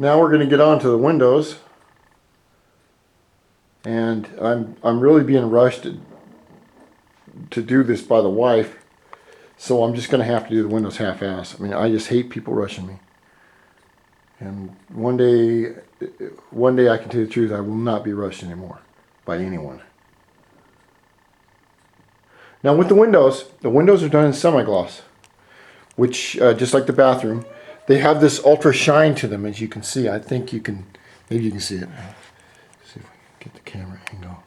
Now we're going to get on to the windows, and I'm really being rushed to do this by the wife, so I'm just going to have to do the windows half-ass. I mean, I just hate people rushing me. And one day I can tell you the truth, I will not be rushed anymore by anyone. Now with the windows are done in semi-gloss, which just like the bathroom, they have this ultra shine to them, as you can see. I think you can, maybe you can see it. Let's see if I can get the camera angle.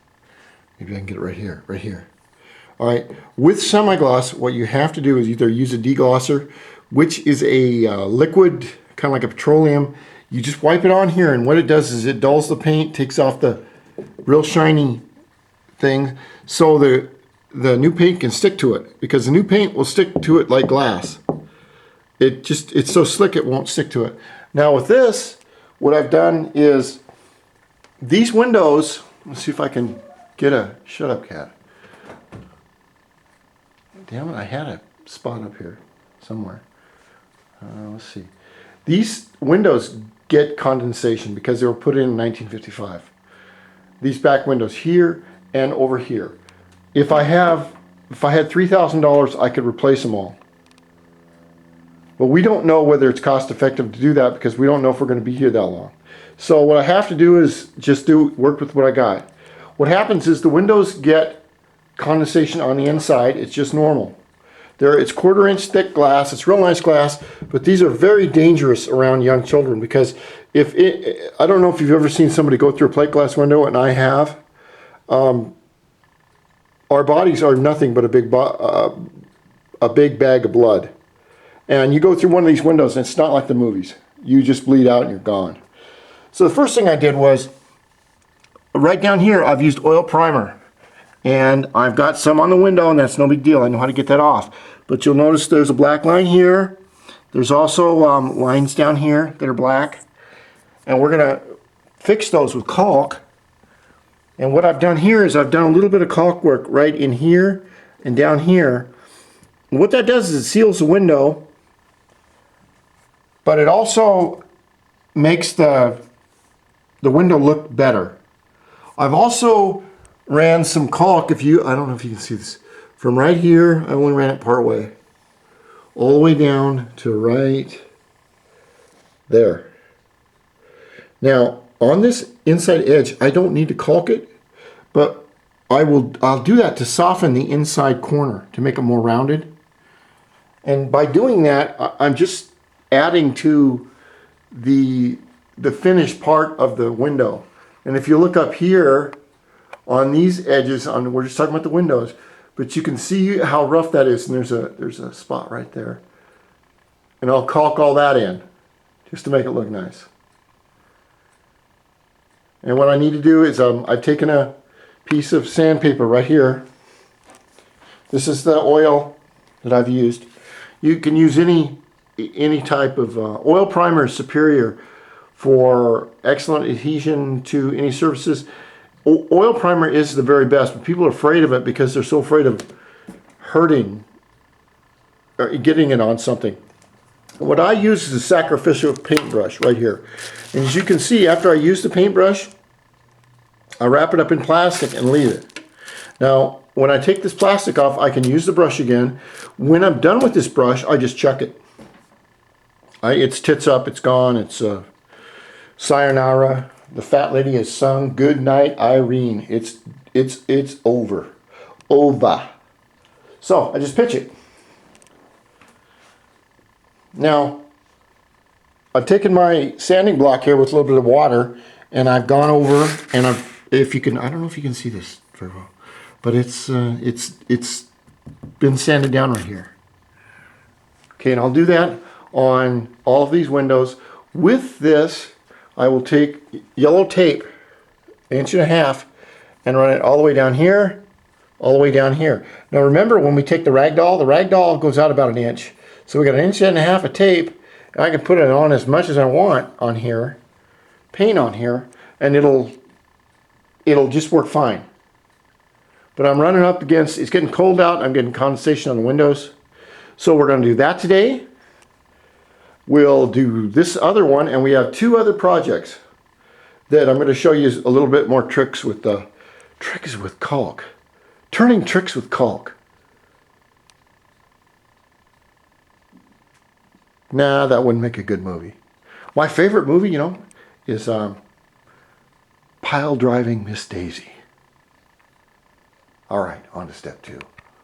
Maybe I can get it right here, right here. All right, with semi-gloss, what you have to do is either use a deglosser, which is a liquid, kind of like a petroleum. You just wipe it on here, and what it does is it dulls the paint, takes off the real shiny thing, so the new paint can stick to it, because the new paint will stick to it like glass. It's so slick it won't stick to it. Now with this, what I've done is these windows, let's see if I can get a, shut up cat. Damn it, I had a spot up here somewhere. Let's see. These windows get condensation because they were put in 1955. These back windows here and over here. If I had $3,000, I could replace them all. But we don't know whether it's cost effective to do that because we don't know if we're going to be here that long. So what I have to do is just work with what I got. What happens is the windows get condensation on the inside. It's just normal. It's 1/4 inch thick glass. It's real nice glass, but these are very dangerous around young children because I don't know if you've ever seen somebody go through a plate glass window, and I have. Our bodies are nothing but a big bag of blood. And you go through one of these windows and it's not like the movies. You just bleed out and you're gone. So the first thing I did was, right down here I've used oil primer. And I've got some on the window, and that's no big deal. I know how to get that off. But you'll notice there's a black line here. There's also lines down here that are black. And we're going to fix those with caulk. And what I've done here is I've done a little bit of caulk work right in here and down here. And what that does is it seals the window, but it also makes the window look better. I've also ran some caulk, I don't know if you can see this, from right here, I only ran it part way, all the way down to right there. Now, on this inside edge, I don't need to caulk it, but I'll do that to soften the inside corner, to make it more rounded. And by doing that, I'm just adding to the finished part of the window. And if you look up here, on these edges, we're just talking about the windows, but you can see how rough that is, and there's a spot right there. And I'll caulk all that in, just to make it look nice. And what I need to do is, I've taken a piece of sandpaper right here. This is the oil that I've used. You can use any type of oil primer is superior for excellent adhesion to any surfaces. Oil primer is the very best, but people are afraid of it because they're so afraid of hurting or getting it on something. What I use is a sacrificial paintbrush right here. And as you can see, after I use the paintbrush, I wrap it up in plastic and leave it. Now, when I take this plastic off, I can use the brush again. When I'm done with this brush, I just chuck it. It's tits up, it's gone, it's sayonara. The fat lady has sung "Good Night, Irene." It's over. Over. So I just pitch it. Now, I've taken my sanding block here with a little bit of water, and I've gone over, and I don't know if you can see this very well, but it's been sanded down right here. Okay, and I'll do that on all of these windows. With this, I will take yellow tape, 1.5 inches, and run it all the way down here, all the way down here. Now remember, when we take the ragdoll goes out about 1 inch. So we got 1.5 inches of tape, and I can put it on as much as I want on here, paint on here, and it'll just work fine. But I'm running up against, it's getting cold out, I'm getting condensation on the windows. So we're going to do that today. we'll do this other one, and we have two other projects that I'm going to show you a little bit more tricks with caulk. Turning tricks with caulk. Nah, that wouldn't make a good movie. My favorite movie, you know, is Pile Driving Miss Daisy. All right, on to step 2.